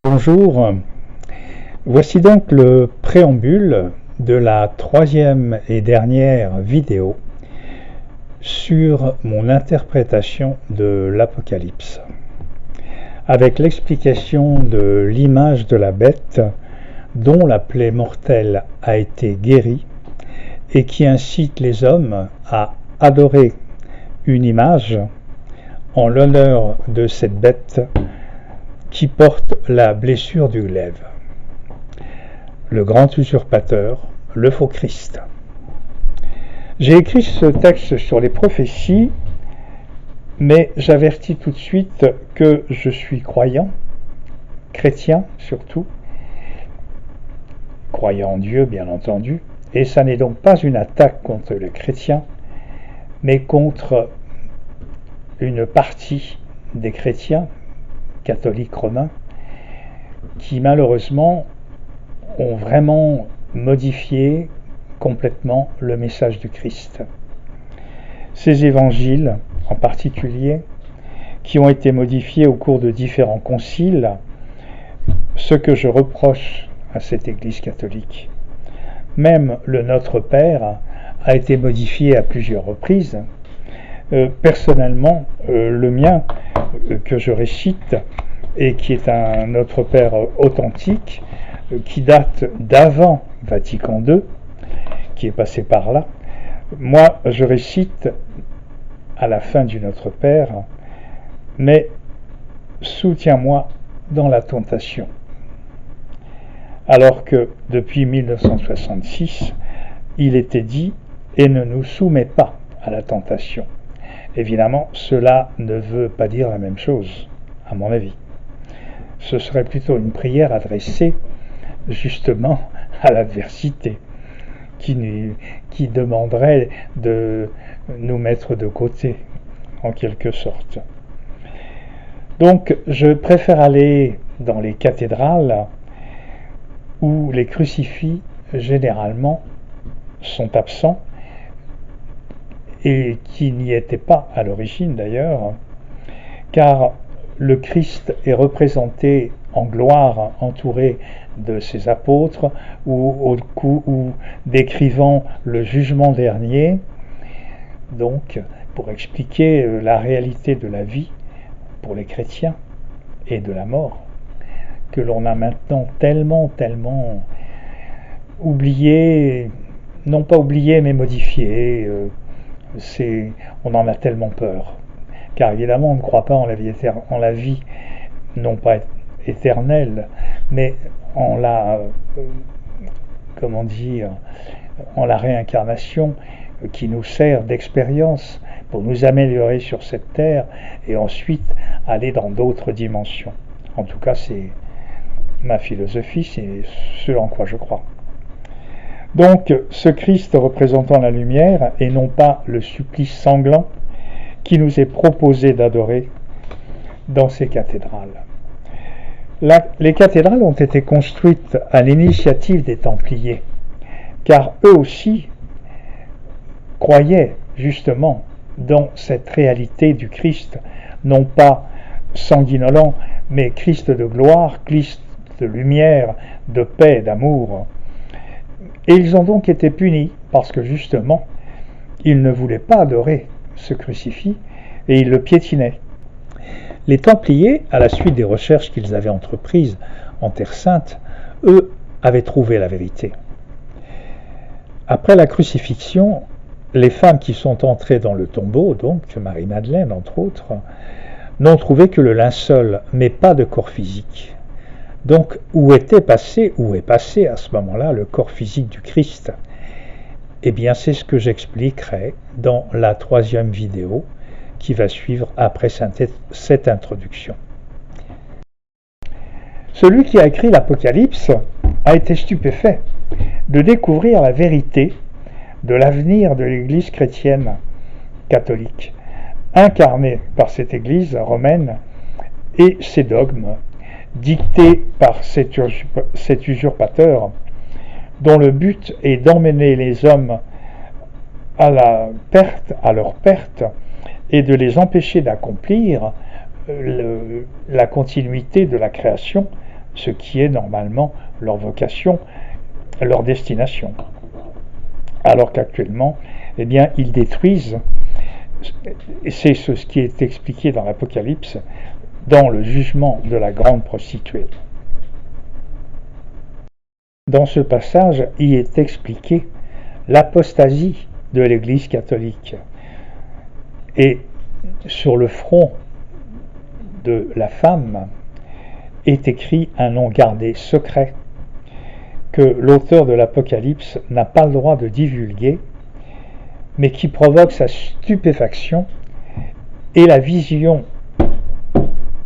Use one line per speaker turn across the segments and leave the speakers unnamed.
Bonjour, voici donc le préambule de la troisième et dernière vidéo sur mon interprétation de l'Apocalypse, avec l'explication de l'image de la bête dont la plaie mortelle a été guérie et qui incite les hommes à adorer une image en l'honneur de cette bête qui porte la blessure du glaive, le grand usurpateur, le faux Christ. J'ai écrit ce texte sur les prophéties, mais j'avertis tout de suite que je suis croyant, chrétien surtout, croyant en Dieu bien entendu, et ça n'est donc pas une attaque contre les chrétiens, mais contre une partie des chrétiens catholiques romains qui malheureusement ont vraiment modifié complètement le message du Christ. Ces évangiles en particulier, qui ont été modifiés au cours de différents conciles, ce que je reproche à cette Église catholique. Même le Notre Père a été modifié à plusieurs reprises. Personnellement, le mien, que je récite, et qui est un Notre Père authentique, qui date d'avant Vatican II, qui est passé par là, moi je récite à la fin du Notre Père, mais soutiens-moi dans la tentation. Alors que depuis 1966, il était dit et ne nous soumet pas à la tentation. Évidemment, cela ne veut pas dire la même chose, à mon avis. Ce serait plutôt une prière adressée justement à l'adversité, qui demanderait de nous mettre de côté, en quelque sorte. Donc, je préfère aller dans les cathédrales où les crucifix, généralement, sont absents, et qui n'y étaient pas à l'origine d'ailleurs, car le Christ est représenté en gloire, entouré de ses apôtres, ou décrivant le jugement dernier, donc pour expliquer la réalité de la vie pour les chrétiens et de la mort, que l'on a maintenant tellement oublié, non pas oublié mais modifié. On en a tellement peur, car évidemment on ne croit pas en la vie non pas éternelle, mais en la en la réincarnation qui nous sert d'expérience pour nous améliorer sur cette terre et ensuite aller dans d'autres dimensions. En tout cas, c'est ma philosophie, c'est ce en quoi je crois. Donc, ce Christ représentant la lumière et non pas le supplice sanglant qui nous est proposé d'adorer dans ces cathédrales. Les cathédrales ont été construites à l'initiative des Templiers, car eux aussi croyaient justement dans cette réalité du Christ, non pas sanguinolent, mais Christ de gloire, Christ de lumière, de paix, d'amour. Et ils ont donc été punis parce que justement, ils ne voulaient pas adorer ce crucifix et ils le piétinaient. Les Templiers, à la suite des recherches qu'ils avaient entreprises en Terre Sainte, eux avaient trouvé la vérité. Après la crucifixion, les femmes qui sont entrées dans le tombeau, donc Marie-Madeleine entre autres, n'ont trouvé que le linceul, mais pas de corps physique. Donc où est passé à ce moment-là le corps physique du Christ? Eh bien c'est ce que j'expliquerai dans la troisième vidéo qui va suivre après cette introduction. Celui qui a écrit l'Apocalypse a été stupéfait de découvrir la vérité de l'avenir de l'Église chrétienne catholique, incarnée par cette Église romaine et ses dogmes, dictés par cet usurpateur, dont le but est d'emmener les hommes à leur perte, et de les empêcher d'accomplir la continuité de la création ce qui est normalement leur vocation, leur destination. Alors qu'actuellement, eh bien, ils détruisent, c'est ce qui est expliqué dans l'Apocalypse, dans le jugement de la grande prostituée. Dans ce passage, il est expliqué l'apostasie de l'Église catholique. Et sur le front de la femme est écrit un nom gardé secret que l'auteur de l'Apocalypse n'a pas le droit de divulguer, mais qui provoque sa stupéfaction et la vision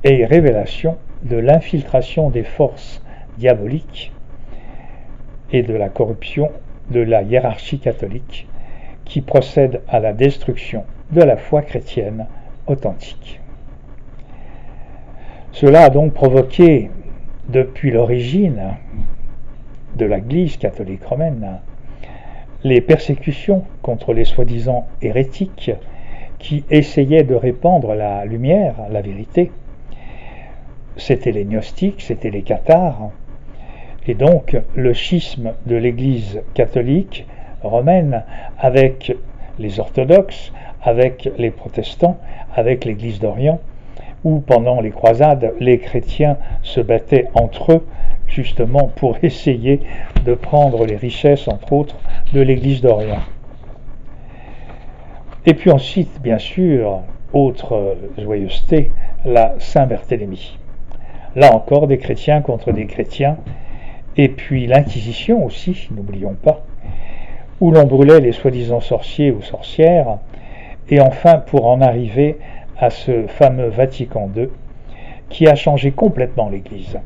et révélation de l'infiltration des forces diaboliques et de la corruption de la hiérarchie catholique qui procède à la destruction de la foi chrétienne authentique. Cela a donc provoqué, depuis l'origine de l'Église catholique romaine, les persécutions contre les soi-disant hérétiques qui essayaient de répandre la lumière, la vérité. C'était les gnostiques, c'était les cathares, et donc le schisme de l'Église catholique romaine avec les orthodoxes, avec les protestants, avec l'Église d'Orient, où pendant les croisades, les chrétiens se battaient entre eux, justement pour essayer de prendre les richesses, entre autres, de l'Église d'Orient. Et puis ensuite, bien sûr, autre joyeuseté, la Saint-Barthélemy. Là encore, des chrétiens contre des chrétiens, et puis l'Inquisition aussi, n'oublions pas, où l'on brûlait les soi-disant sorciers ou sorcières, et enfin pour en arriver à ce fameux Vatican II, qui a changé complètement l'Église.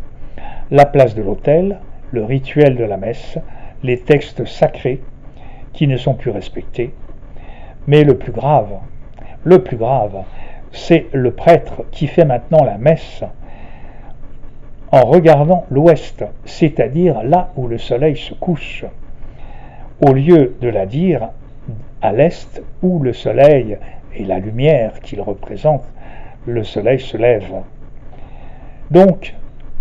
La place de l'autel, le rituel de la messe, les textes sacrés qui ne sont plus respectés. Mais le plus grave, c'est le prêtre qui fait maintenant la messe en regardant l'ouest, c'est-à-dire là où le soleil se couche, au lieu de la dire à l'est où le soleil et la lumière qu'il représente, le soleil se lève. Donc,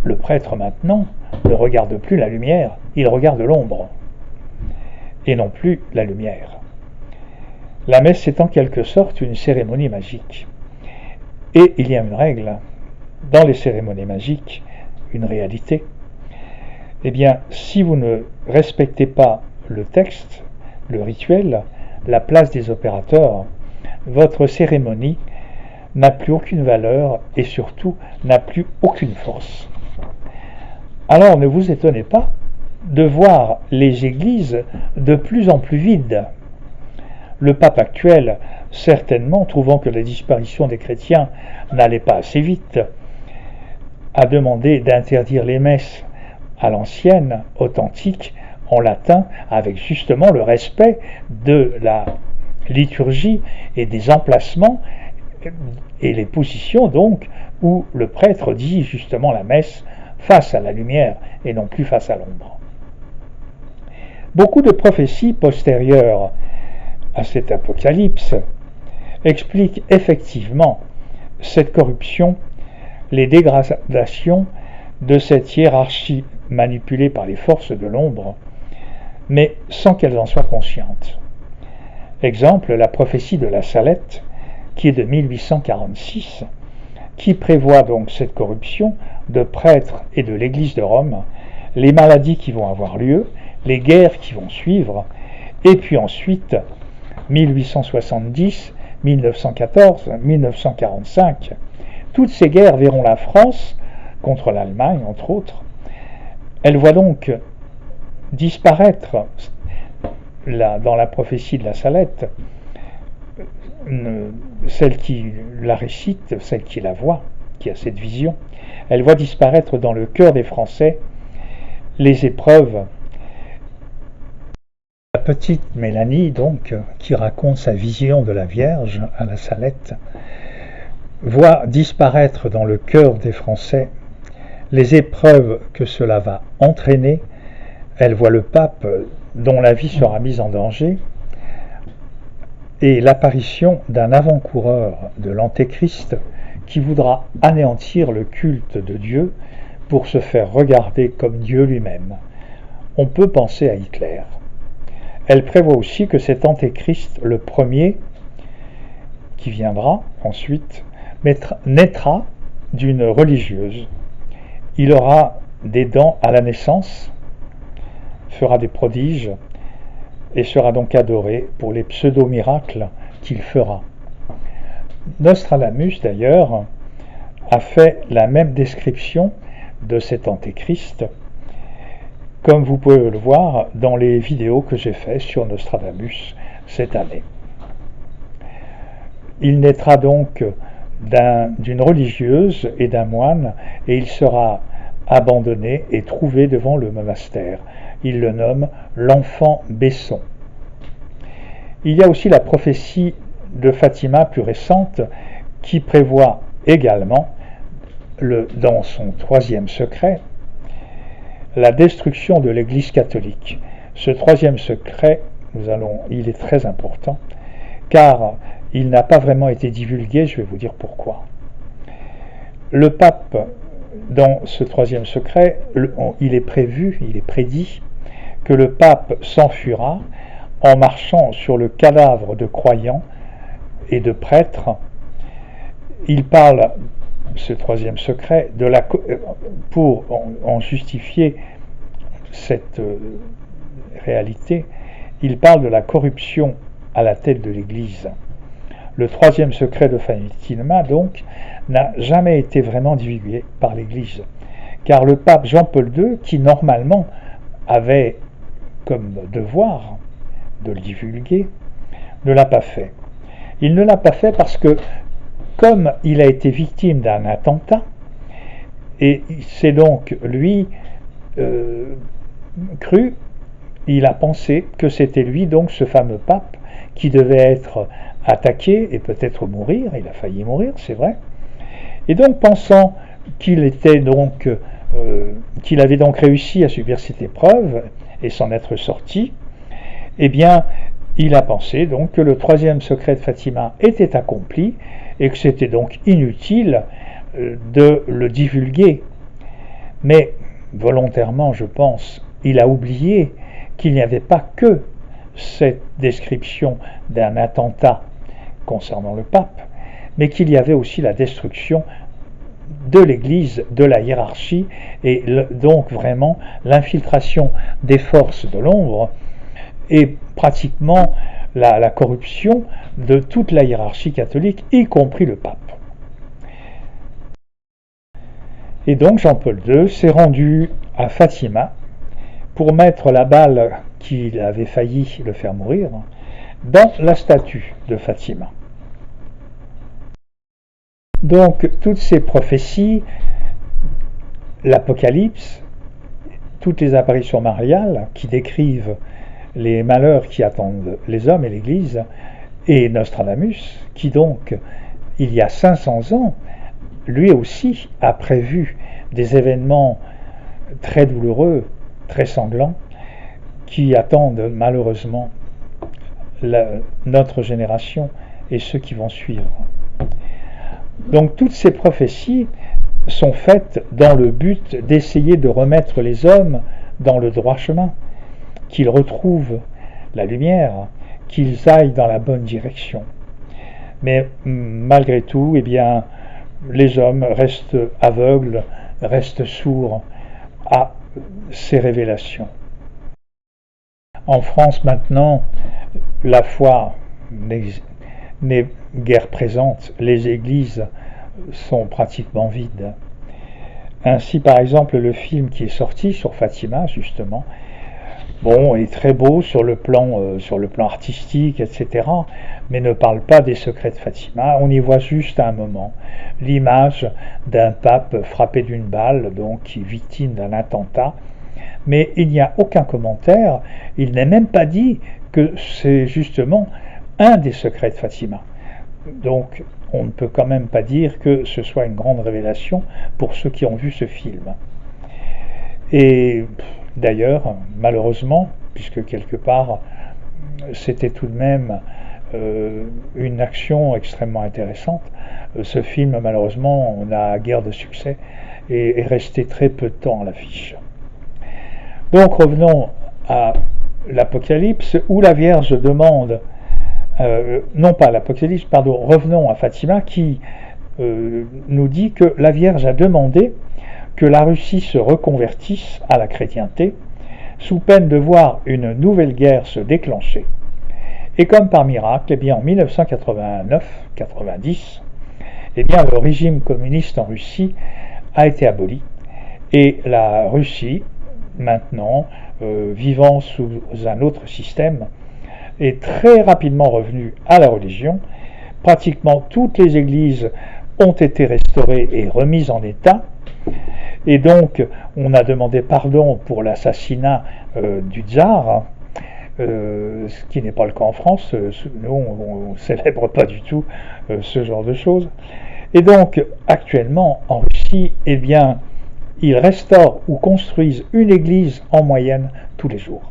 le prêtre maintenant ne regarde plus la lumière, il regarde l'ombre, et non plus la lumière. La messe est en quelque sorte une cérémonie magique. Et il y a une règle, dans les cérémonies magiques, une réalité. Eh bien, si vous ne respectez pas le texte, le rituel, la place des opérateurs, votre cérémonie n'a plus aucune valeur et surtout n'a plus aucune force. Alors ne vous étonnez pas de voir les églises de plus en plus vides. Le pape actuel, certainement trouvant que la disparition des chrétiens n'allait pas assez vite, a demandé d'interdire les messes à l'ancienne, authentique, en latin, avec justement le respect de la liturgie et des emplacements et les positions donc où le prêtre dit justement la messe face à la lumière et non plus face à l'ombre. Beaucoup de prophéties postérieures à cet apocalypse expliquent effectivement cette corruption, les dégradations de cette hiérarchie manipulée par les forces de l'ombre, mais sans qu'elles en soient conscientes. Exemple, la prophétie de la Salette, qui est de 1846, qui prévoit donc cette corruption de prêtres et de l'Église de Rome, les maladies qui vont avoir lieu, les guerres qui vont suivre, et puis ensuite, 1870, 1914, 1945, toutes ces guerres verront la France, contre l'Allemagne entre autres, elle voit donc disparaître, dans la prophétie de la Salette, celle qui la récite, celle qui la voit, qui a cette vision, elle voit disparaître dans le cœur des Français les épreuves. La petite Mélanie, donc, qui raconte sa vision de la Vierge à la Salette, voit disparaître dans le cœur des Français les épreuves que cela va entraîner. Elle voit le pape dont la vie sera mise en danger et l'apparition d'un avant-coureur de l'Antéchrist qui voudra anéantir le culte de Dieu pour se faire regarder comme Dieu lui-même. On peut penser à Hitler. Elle prévoit aussi que cet antéchrist, le premier, qui viendra ensuite, naîtra d'une religieuse. Il aura des dents à la naissance, fera des prodiges, et sera donc adoré pour les pseudo-miracles qu'il fera. Nostradamus, d'ailleurs, a fait la même description de cet antéchrist, comme vous pouvez le voir dans les vidéos que j'ai faites sur Nostradamus cette année. Il naîtra donc d'une religieuse et d'un moine, et il sera abandonné et trouvé devant le monastère. Il le nomme l'enfant Besson. Il y a aussi la prophétie de Fatima plus récente qui prévoit également, dans son troisième secret, la destruction de l'Église catholique. Ce troisième secret, il est très important, car il n'a pas vraiment été divulgué, je vais vous dire pourquoi. Le pape, dans ce troisième secret, il est prédit que le pape s'enfuira en marchant sur le cadavre de croyants et de prêtres. Il parle, ce troisième secret, pour en justifier cette réalité, il parle de la corruption à la tête de l'Église. Le troisième secret de Fatima, donc, n'a jamais été vraiment divulgué par l'Église, car le pape Jean-Paul II, qui normalement avait comme devoir de le divulguer, ne l'a pas fait. Il ne l'a pas fait parce que, comme il a été victime d'un attentat, et c'est donc lui cru, il a pensé que c'était lui, donc ce fameux pape, qui devait être attaqué et peut-être mourir. Il a failli mourir, c'est vrai. Et donc, pensant qu'il avait donc réussi à subir cette épreuve et s'en être sorti, eh bien, il a pensé donc que le troisième secret de Fatima était accompli et que c'était donc inutile de le divulguer. Mais volontairement, je pense, il a oublié qu'il n'y avait pas que cette description d'un attentat concernant le pape, mais qu'il y avait aussi la destruction de l'Église, de la hiérarchie, et donc vraiment l'infiltration des forces de l'ombre et pratiquement la corruption de toute la hiérarchie catholique, y compris le pape. Et donc Jean-Paul II s'est rendu à Fatima pour mettre la balle qui avait failli le faire mourir dans la statue de Fatima. Donc toutes ces prophéties, l'Apocalypse, toutes les apparitions mariales qui décrivent les malheurs qui attendent les hommes et l'Église, et Nostradamus, qui donc, il y a 500 ans, lui aussi a prévu des événements très douloureux, très sanglants, qui attendent malheureusement notre génération et ceux qui vont suivre. Donc toutes ces prophéties sont faites dans le but d'essayer de remettre les hommes dans le droit chemin, qu'ils retrouvent la lumière, qu'ils aillent dans la bonne direction. Mais malgré tout, eh bien, les hommes restent aveugles, restent sourds à ces révélations. En France maintenant, la foi n'est guère présente, les églises sont pratiquement vides. Ainsi, par exemple, le film qui est sorti sur Fatima, justement, est très beau sur le plan artistique, etc., mais ne parle pas des secrets de Fatima. On y voit juste à un moment l'image d'un pape frappé d'une balle, donc qui est victime d'un attentat, mais il n'y a aucun commentaire, il n'est même pas dit que c'est justement un des secrets de Fatima. Donc on ne peut quand même pas dire que ce soit une grande révélation pour ceux qui ont vu ce film. Et d'ailleurs, malheureusement, puisque quelque part c'était tout de même une action extrêmement intéressante, ce film malheureusement n'a guère de succès et est resté très peu de temps à l'affiche. Donc revenons à l'Apocalypse où la Vierge demande, non pas l'Apocalypse, pardon, revenons à Fatima qui nous dit que la Vierge a demandé que la Russie se reconvertisse à la chrétienté sous peine de voir une nouvelle guerre se déclencher. Et comme par miracle, eh bien, en 1989-90, eh bien, le régime communiste en Russie a été aboli et la Russie, maintenant, vivant sous un autre système, est très rapidement revenue à la religion. Pratiquement toutes les églises ont été restaurées et remises en état. Et donc, on a demandé pardon pour l'assassinat du tsar, ce qui n'est pas le cas en France. Nous, on ne célèbre pas du tout ce genre de choses. Et donc, actuellement, en Russie, eh bien, ils restaurent ou construisent une église en moyenne tous les jours.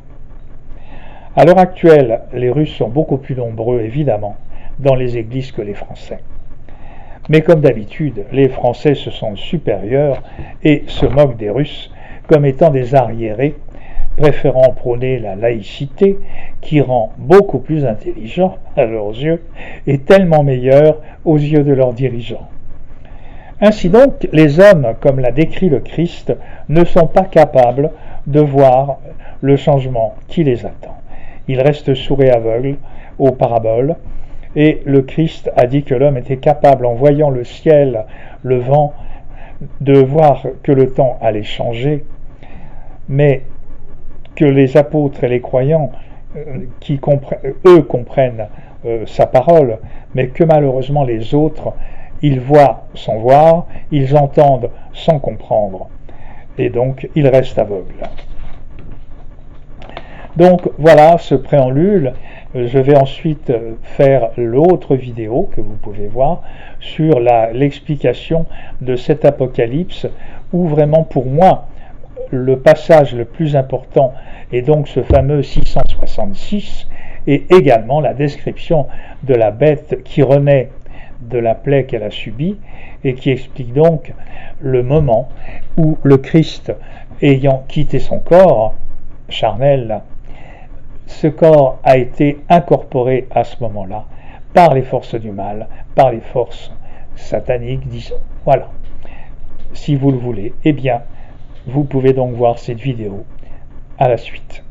À l'heure actuelle, les Russes sont beaucoup plus nombreux, évidemment, dans les églises que les Français. Mais comme d'habitude, les Français se sentent supérieurs et se moquent des Russes comme étant des arriérés, préférant prôner la laïcité qui rend beaucoup plus intelligent à leurs yeux et tellement meilleur aux yeux de leurs dirigeants. Ainsi donc, les hommes, comme l'a décrit le Christ, ne sont pas capables de voir le changement qui les attend. Ils restent sourds et aveugles aux paraboles, et le Christ a dit que l'homme était capable, en voyant le ciel, le vent, de voir que le temps allait changer, mais que les apôtres et les croyants, eux comprennent sa parole, mais que malheureusement les autres, ils voient sans voir, ils entendent sans comprendre, et donc ils restent aveugles. Donc voilà ce préambule. Je vais ensuite faire l'autre vidéo que vous pouvez voir sur l'explication de cet apocalypse où vraiment pour moi le passage le plus important est donc ce fameux 666 et également la description de la bête qui renaît de la plaie qu'elle a subie et qui explique donc le moment où le Christ ayant quitté son corps charnel, ce corps a été incorporé à ce moment-là par les forces du mal, par les forces sataniques, disons. Voilà. Si vous le voulez, eh bien, vous pouvez donc voir cette vidéo à la suite.